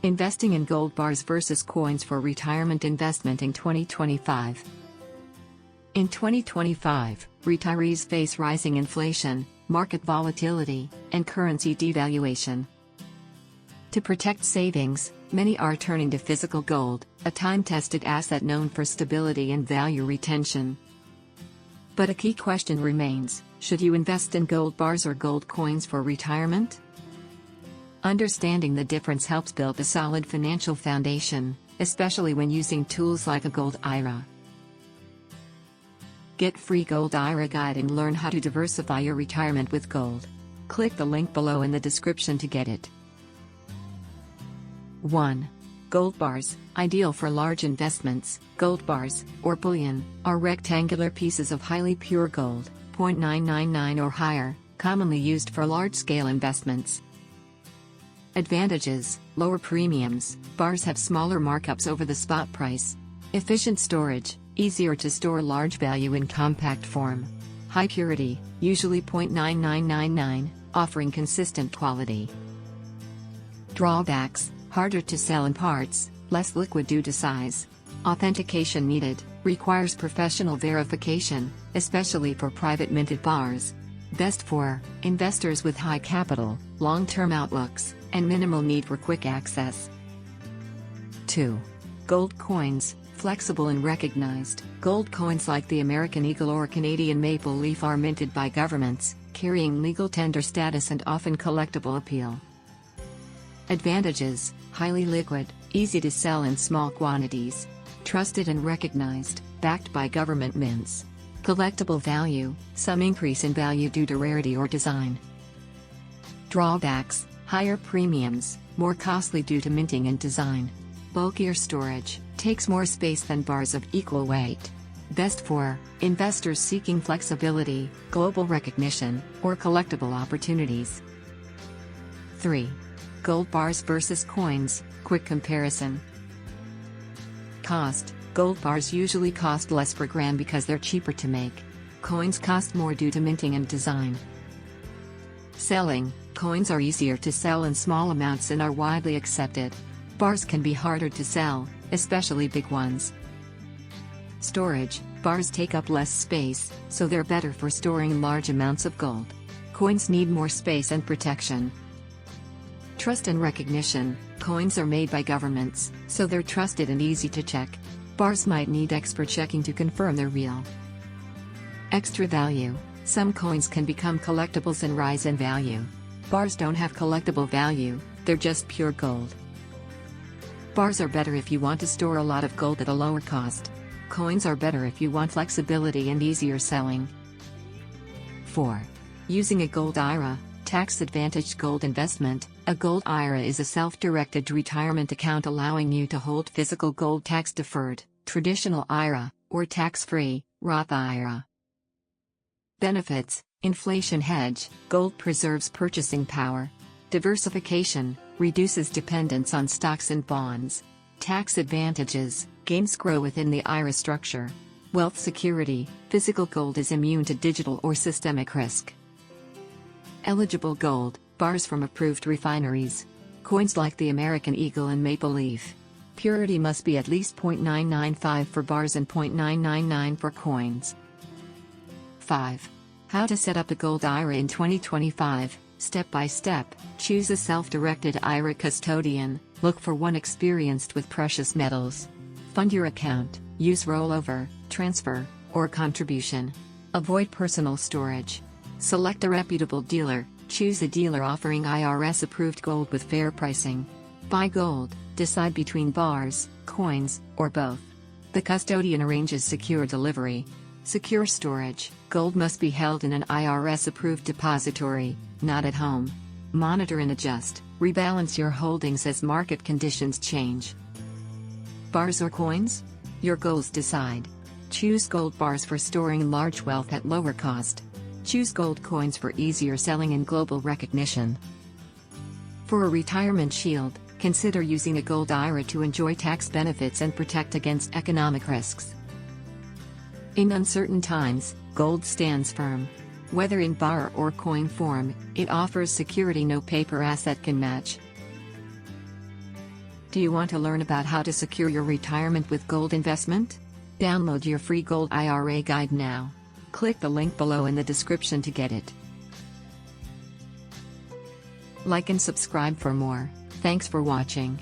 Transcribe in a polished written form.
Investing in gold bars versus coins for retirement investment in 2025. In 2025, retirees face rising inflation, market volatility, and currency devaluation. To protect savings, many are turning to physical gold, a time-tested asset known for stability and value retention. But a key question remains: should you invest in gold bars or gold coins for retirement? Understanding the difference helps build a solid financial foundation, especially when using tools like a Gold IRA. Get free Gold IRA guide and learn how to diversify your retirement with gold. Click the link below in the description to get it. 1. Gold bars, ideal for large investments. Gold bars, or bullion, are rectangular pieces of highly pure gold, 0.999 or higher, commonly used for large-scale investments. Advantages: lower premiums, bars have smaller markups over the spot price. Efficient storage, easier to store large value in compact form. High purity, usually 0.9999, offering consistent quality. Drawbacks: harder to sell in parts, less liquid due to size. Authentication needed, requires professional verification, especially for private minted bars. Best for investors with high capital, long-term outlooks, and minimal need for quick access. 2. Gold coins, flexible and recognized. Gold coins like the American Eagle or Canadian Maple Leaf are minted by governments, carrying legal tender status and often collectible appeal. Advantages: highly liquid, easy to sell in small quantities. Trusted and recognized, backed by government mints. Collectible value, some increase in value due to rarity or design. Drawbacks: higher premiums, more costly due to minting and design. Bulkier storage, takes more space than bars of equal weight. Best for investors seeking flexibility, global recognition, or collectible opportunities. 3. Gold bars versus coins, quick comparison. Cost: gold bars usually cost less per gram because they're cheaper to make. Coins cost more due to minting and design. Selling: coins are easier to sell in small amounts and are widely accepted. Bars can be harder to sell, especially big ones. Storage: bars take up less space, so they're better for storing large amounts of gold. Coins need more space and protection. Trust and recognition: coins are made by governments, so they're trusted and easy to check. Bars might need expert checking to confirm they're real. Extra value: some coins can become collectibles and rise in value. Bars don't have collectible value, they're just pure gold. Bars are better if you want to store a lot of gold at a lower cost. Coins are better if you want flexibility and easier selling. 4. Using a Gold IRA, tax-advantaged gold investment. A Gold IRA is a self-directed retirement account allowing you to hold physical gold tax-deferred, traditional IRA, or tax-free, Roth IRA. Benefits: inflation hedge, gold preserves purchasing power. Diversification, reduces dependence on stocks and bonds. Tax advantages, gains grow within the IRA structure. Wealth security, physical gold is immune to digital or systemic risk. Eligible gold, bars from approved refineries. Coins like the American Eagle and Maple Leaf. Purity must be at least 0.995 for bars and 0.999 for coins. 5. How to set up a Gold IRA in 2025, step by step. Choose a self-directed IRA custodian, look for one experienced with precious metals. Fund your account, use rollover, transfer, or contribution. Avoid personal storage. Select a reputable dealer, choose a dealer offering IRS-approved gold with fair pricing. Buy gold, decide between bars, coins, or both. The custodian arranges secure delivery. Secure storage, gold must be held in an IRS-approved depository, not at home. Monitor and adjust, rebalance your holdings as market conditions change. Bars or coins? Your goals decide. Choose gold bars for storing large wealth at lower cost. Choose gold coins for easier selling and global recognition. For a retirement shield, consider using a Gold IRA to enjoy tax benefits and protect against economic risks. In uncertain times, gold stands firm. Whether in bar or coin form, it offers security no paper asset can match. Do you want to learn about how to secure your retirement with gold investment? Download your free gold IRA guide now. Click the link below in the description to get it. Like and subscribe for more. Thanks for watching.